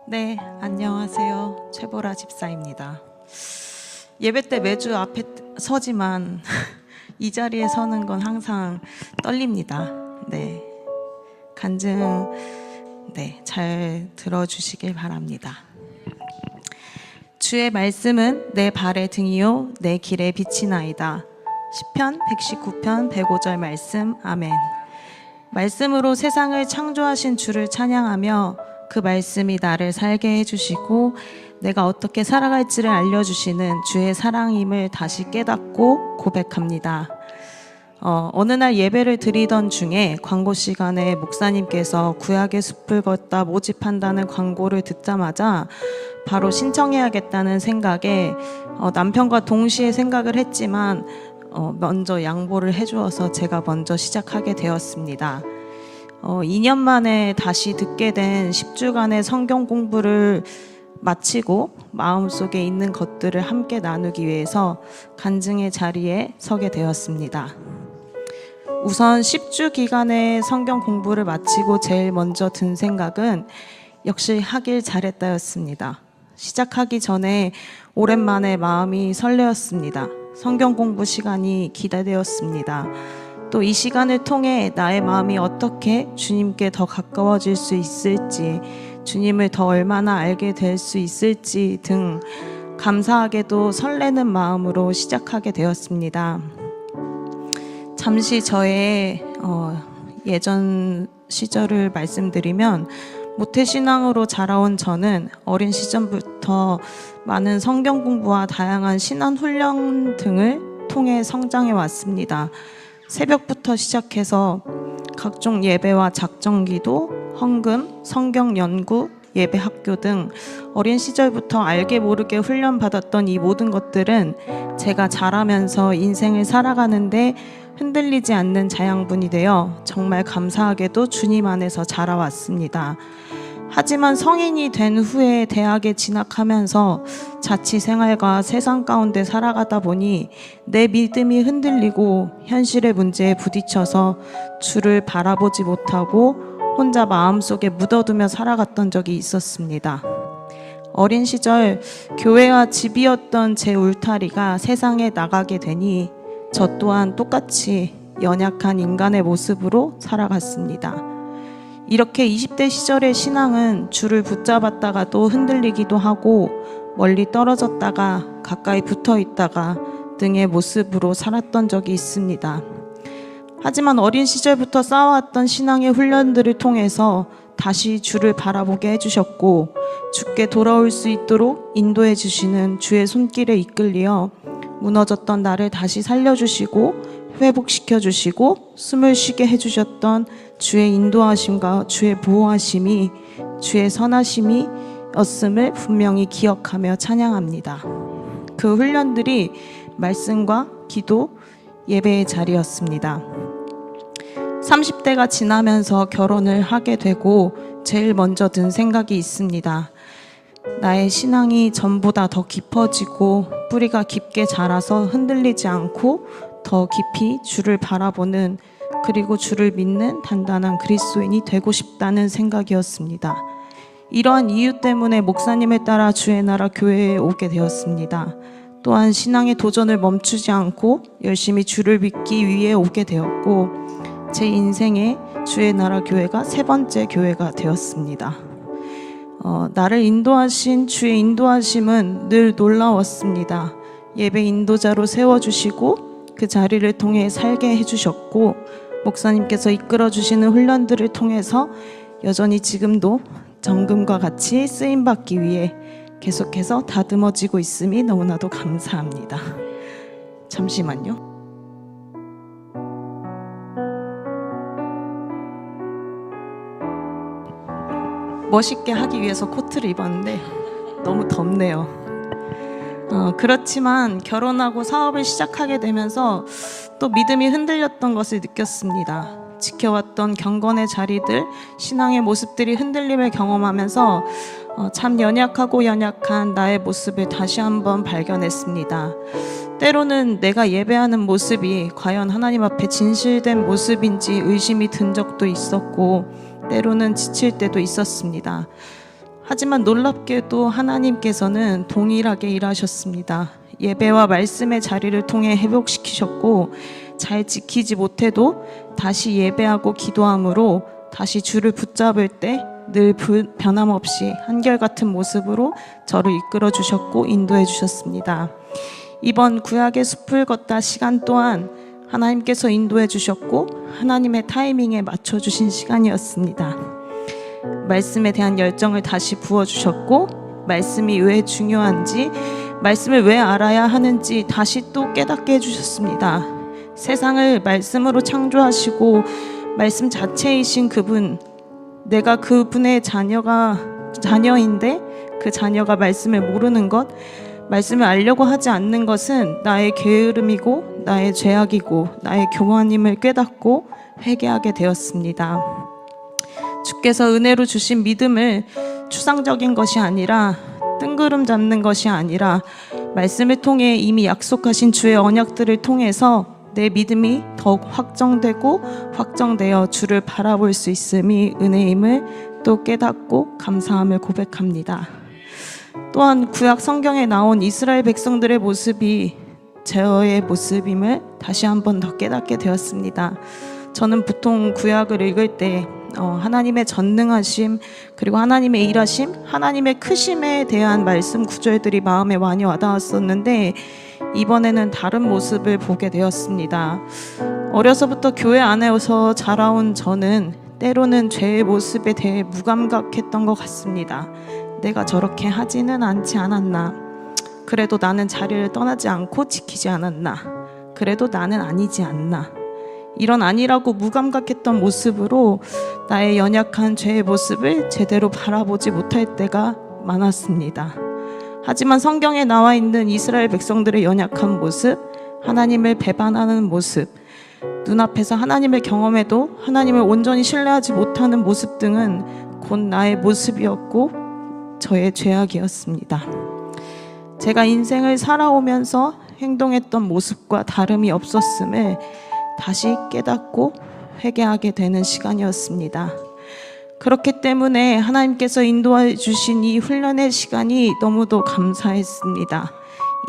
네, 안녕하세요. 최보라 집사입니다. 예배 때 매주 앞에 서지만 이 자리에 서는 건 항상 떨립니다. 네, 간증 잘 들어주시길 바랍니다. 주의 말씀은 내 발의 등이요 내 길의 빛이나이다. 시편 119편 105절 말씀. 아멘. 말씀으로 세상을 창조하신 주를 찬양하며 그 말씀이 나를 살게 해주시고 내가 어떻게 살아갈지를 알려주시는 주의 사랑임을 다시 깨닫고 고백합니다. 어느 날 예배를 드리던 중에 광고 시간에 목사님께서 구약의 숲을 걷다 모집한다는 광고를 듣자마자 바로 신청해야겠다는 생각에 남편과 동시에 생각을 했지만 먼저 양보를 해주어서 제가 먼저 시작하게 되었습니다. 2년 만에 다시 듣게 된 10주간의 성경 공부를 마치고 마음속에 있는 것들을 함께 나누기 위해서 간증의 자리에 서게 되었습니다. 우선 10주 기간의 성경 공부를 마치고 제일 먼저 든 생각은 역시 하길 잘했다였습니다. 시작하기 전에 오랜만에 마음이 설레었습니다. 성경 공부 시간이 기대되었습니다. 또 이 시간을 통해 나의 마음이 어떻게 주님께 더 가까워질 수 있을지, 주님을 더 얼마나 알게 될 수 있을지 등 감사하게도 설레는 마음으로 시작하게 되었습니다. 잠시 저의 예전 시절을 말씀드리면, 모태신앙으로 자라온 저는 어린 시절부터 많은 성경 공부와 다양한 신앙 훈련 등을 통해 성장해 왔습니다. 새벽부터 시작해서 각종 예배와 작정기도, 헌금, 성경 연구, 예배 학교 등 어린 시절부터 알게 모르게 훈련받았던 이 모든 것들은 제가 자라면서 인생을 살아가는데 흔들리지 않는 자양분이 되어 정말 감사하게도 주님 안에서 자라왔습니다. 하지만 성인이 된 후에 대학에 진학하면서 자취 생활과 세상 가운데 살아가다 보니 내 믿음이 흔들리고 현실의 문제에 부딪혀서 주를 바라보지 못하고 혼자 마음속에 묻어두며 살아갔던 적이 있었습니다. 어린 시절 교회와 집이었던 제 울타리가 세상에 나가게 되니 저 또한 똑같이 연약한 인간의 모습으로 살아갔습니다. 이렇게 20대 시절의 신앙은 주를 붙잡았다가도 흔들리기도 하고 멀리 떨어졌다가 가까이 붙어 있다가 등의 모습으로 살았던 적이 있습니다. 하지만 어린 시절부터 쌓아왔던 신앙의 훈련들을 통해서 다시 주를 바라보게 해주셨고 주께 돌아올 수 있도록 인도해 주시는 주의 손길에 이끌려 무너졌던 나를 다시 살려주시고 회복시켜 주시고 숨을 쉬게 해주셨던 주의 인도하심과 주의 보호하심이 주의 선하심이 었음을 분명히 기억하며 찬양합니다. 그 훈련들이 말씀과 기도, 예배의 자리였습니다. 30대가 지나면서 결혼을 하게 되고 제일 먼저 든 생각이 있습니다. 나의 신앙이 전보다 더 깊어지고 뿌리가 깊게 자라서 흔들리지 않고 더 깊이 주를 바라보는, 그리고 주를 믿는 단단한 그리스도인이 되고 싶다는 생각이었습니다. 이러한 이유 때문에 목사님을 따라 주의 나라 교회에 오게 되었습니다. 또한 신앙의 도전을 멈추지 않고 열심히 주를 믿기 위해 오게 되었고 제 인생에 주의 나라 교회가 세 번째 교회가 되었습니다. 나를 인도하신 주의 인도하심은 늘 놀라웠습니다. 예배 인도자로 세워주시고 그 자리를 통해 살게 해주셨고 목사님께서 이끌어주시는 훈련들을 통해서 여전히 지금도 정금과 같이 쓰임받기 위해 계속해서 다듬어지고 있음이 너무나도 감사합니다. 잠시만요. 멋있게 하기 위해서 코트를 입었는데 너무 덥네요. 그렇지만 결혼하고 사업을 시작하게 되면서 또 믿음이 흔들렸던 것을 느꼈습니다. 지켜왔던 경건의 자리들, 신앙의 모습들이 흔들림을 경험하면서 참 연약하고 연약한 나의 모습을 다시 한번 발견했습니다. 때로는 내가 예배하는 모습이 과연 하나님 앞에 진실된 모습인지 의심이 든 적도 있었고 때로는 지칠 때도 있었습니다. 하지만 놀랍게도 하나님께서는 동일하게 일하셨습니다. 예배와 말씀의 자리를 통해 회복시키셨고, 잘 지키지 못해도 다시 예배하고 기도함으로 다시 주를 붙잡을 때 늘 변함없이 한결같은 모습으로 저를 이끌어 주셨고 인도해 주셨습니다. 이번 구약의 숲을 걷다 시간 또한 하나님께서 인도해 주셨고 하나님의 타이밍에 맞춰 주신 시간이었습니다. 말씀에 대한 열정을 다시 부어 주셨고, 말씀이 왜 중요한지, 말씀을 왜 알아야 하는지 다시 또 깨닫게 해주셨습니다. 세상을 말씀으로 창조하시고 말씀 자체이신 그분, 내가 그분의 자녀인데 그 자녀가 말씀을 모르는 것, 말씀을 알려고 하지 않는 것은 나의 게으름이고 나의 죄악이고 나의 교만임을 깨닫고 회개하게 되었습니다. 주께서 은혜로 주신 믿음을 추상적인 것이 아니라, 뜬구름 잡는 것이 아니라 말씀을 통해 이미 약속하신 주의 언약들을 통해서 내 믿음이 더욱 확정되고 확정되어 주를 바라볼 수 있음이 은혜임을 또 깨닫고 감사함을 고백합니다. 또한 구약 성경에 나온 이스라엘 백성들의 모습이 저의 모습임을 다시 한 번 더 깨닫게 되었습니다. 저는 보통 구약을 읽을 때 하나님의 전능하심, 그리고 하나님의 일하심, 하나님의 크심에 대한 말씀 구절들이 마음에 많이 와닿았었는데, 이번에는 다른 모습을 보게 되었습니다. 어려서부터 교회 안에서 자라온 저는 때로는 죄의 모습에 대해 무감각했던 것 같습니다. 내가 저렇게 하지는 않지 않았나? 그래도 나는 자리를 떠나지 않고 지키지 않았나? 그래도 나는 아니지 않나? 이런 아니라고 무감각했던 모습으로 나의 연약한 죄의 모습을 제대로 바라보지 못할 때가 많았습니다. 하지만 성경에 나와 있는 이스라엘 백성들의 연약한 모습, 하나님을 배반하는 모습, 눈앞에서 하나님을 경험해도 하나님을 온전히 신뢰하지 못하는 모습 등은 곧 나의 모습이었고 저의 죄악이었습니다. 제가 인생을 살아오면서 행동했던 모습과 다름이 없었음을 다시 깨닫고 회개하게 되는 시간이었습니다. 그렇기 때문에 하나님께서 인도해 주신 이 훈련의 시간이 너무도 감사했습니다.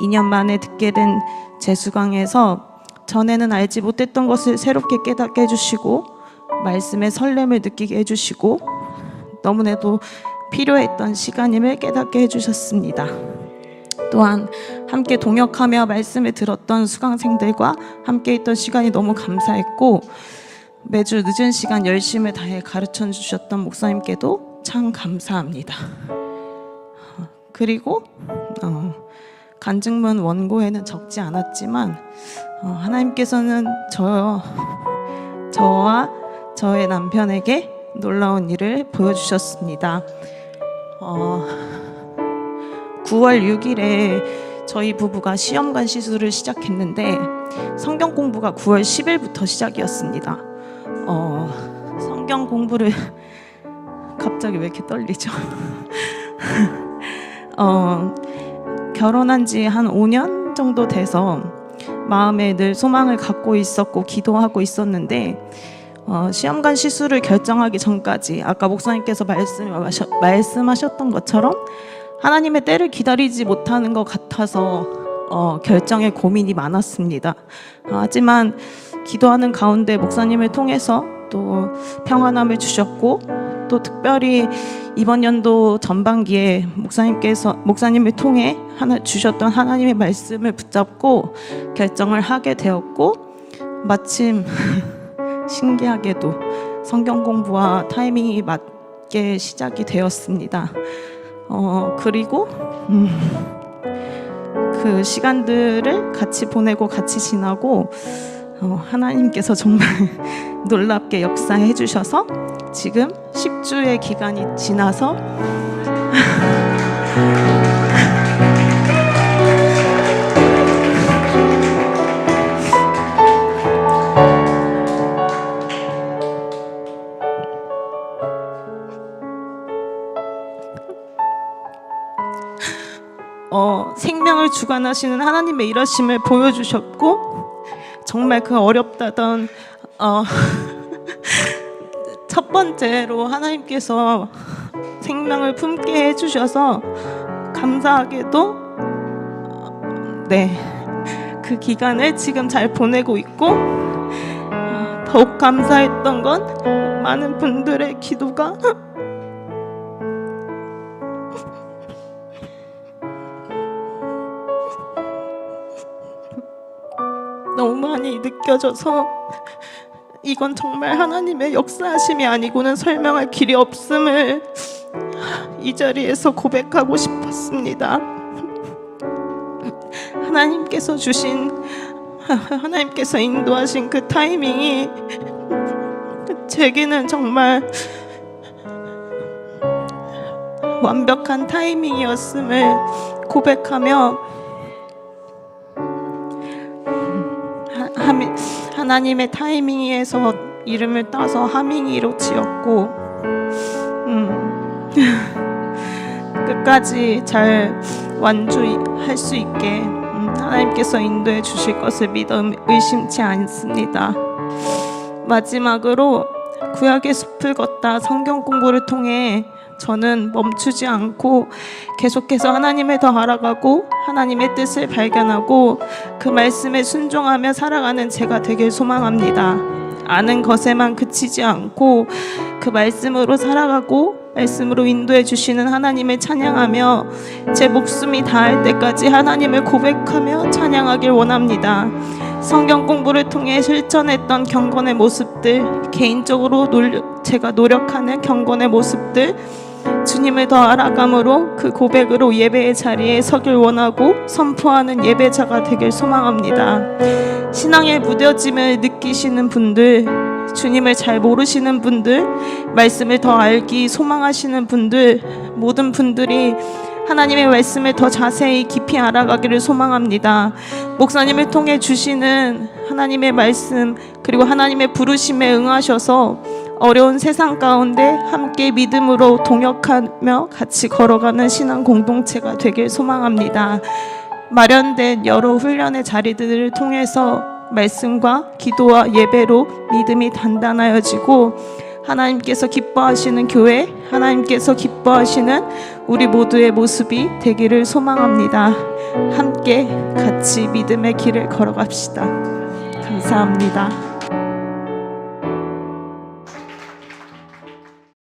2년 만에 듣게 된 재수강에서 전에는 알지 못했던 것을 새롭게 깨닫게 해주시고, 말씀의 설렘을 느끼게 해주시고, 너무나도 필요했던 시간임을 깨닫게 해주셨습니다. 또한 함께 동역하며 말씀을 들었던 수강생들과 함께 있던 시간이 너무 감사했고, 매주 늦은 시간 열심을 다해 가르쳐 주셨던 목사님께도 참 감사합니다. 그리고 간증문 원고에는 적지 않았지만 하나님께서는 저와 저의 남편에게 놀라운 일을 보여주셨습니다. 9월 6일에 저희 부부가 시험관 시술을 시작했는데 성경 공부가 9월 10일부터 시작이었습니다. 성경 공부를 갑자기 왜 이렇게 떨리죠? 결혼한 지 한 5년 정도 돼서 마음에 늘 소망을 갖고 있었고 기도하고 있었는데, 시험관 시술을 결정하기 전까지 아까 목사님께서 말씀하셨던 것처럼 하나님의 때를 기다리지 못하는 것 같아서 결정에 고민이 많았습니다. 하지만 기도하는 가운데 목사님을 통해서 또 평안함을 주셨고, 또 특별히 이번 연도 전반기에 목사님을 통해 주셨던 하나님의 말씀을 붙잡고 결정을 하게 되었고, 마침 신기하게도 성경 공부와 타이밍이 맞게 시작이 되었습니다. 그리고 그 시간들을 같이 보내고 같이 지나고 하나님께서 정말 놀랍게 역사해 주셔서 지금 10주의 기간이 지나서 생명을 주관하시는 하나님의 일하심을 보여주셨고, 정말 그 어렵다던 첫 번째로 하나님께서 생명을 품게 해주셔서 감사하게도 그 기간을 지금 잘 보내고 있고, 더욱 감사했던 건 많은 분들의 기도가 너무 많이 느껴져서 이건 정말 하나님의 역사하심이 아니고는 설명할 길이 없음을 이 자리에서 고백하고 싶었습니다. 하나님께서 인도하신 그 타이밍이 제게는 정말 완벽한 타이밍이었음을 고백하며, 하나님의 타이밍에서 이름을 따서 하밍이로 지었고, 끝까지 잘 완주할 수 있게 하나님께서 인도해 주실 것을 믿어 의심치 않습니다. 마지막으로 구약의 숲을 걷다 성경 공부를 통해 저는 멈추지 않고 계속해서 하나님을 더 알아가고 하나님의 뜻을 발견하고 그 말씀에 순종하며 살아가는 제가 되길 소망합니다. 아는 것에만 그치지 않고 그 말씀으로 살아가고 말씀으로 인도해 주시는 하나님을 찬양하며 제 목숨이 다할 때까지 하나님을 고백하며 찬양하길 원합니다. 성경 공부를 통해 실천했던 경건의 모습들, 개인적으로 제가 노력하는 경건의 모습들, 주님을 더 알아감으로 그 고백으로 예배의 자리에 서길 원하고 선포하는 예배자가 되길 소망합니다. 신앙의 무뎌짐을 느끼시는 분들, 주님을 잘 모르시는 분들, 말씀을 더 알기 소망하시는 분들, 모든 분들이 하나님의 말씀을 더 자세히 깊이 알아가기를 소망합니다. 목사님을 통해 주시는 하나님의 말씀, 그리고 하나님의 부르심에 응하셔서 어려운 세상 가운데 함께 믿음으로 동역하며 같이 걸어가는 신앙 공동체가 되길 소망합니다. 마련된 여러 훈련의 자리들을 통해서 말씀과 기도와 예배로 믿음이 단단하여지고 하나님께서 기뻐하시는 교회, 하나님께서 기뻐하시는 우리 모두의 모습이 되기를 소망합니다. 함께 같이 믿음의 길을 걸어갑시다. 감사합니다.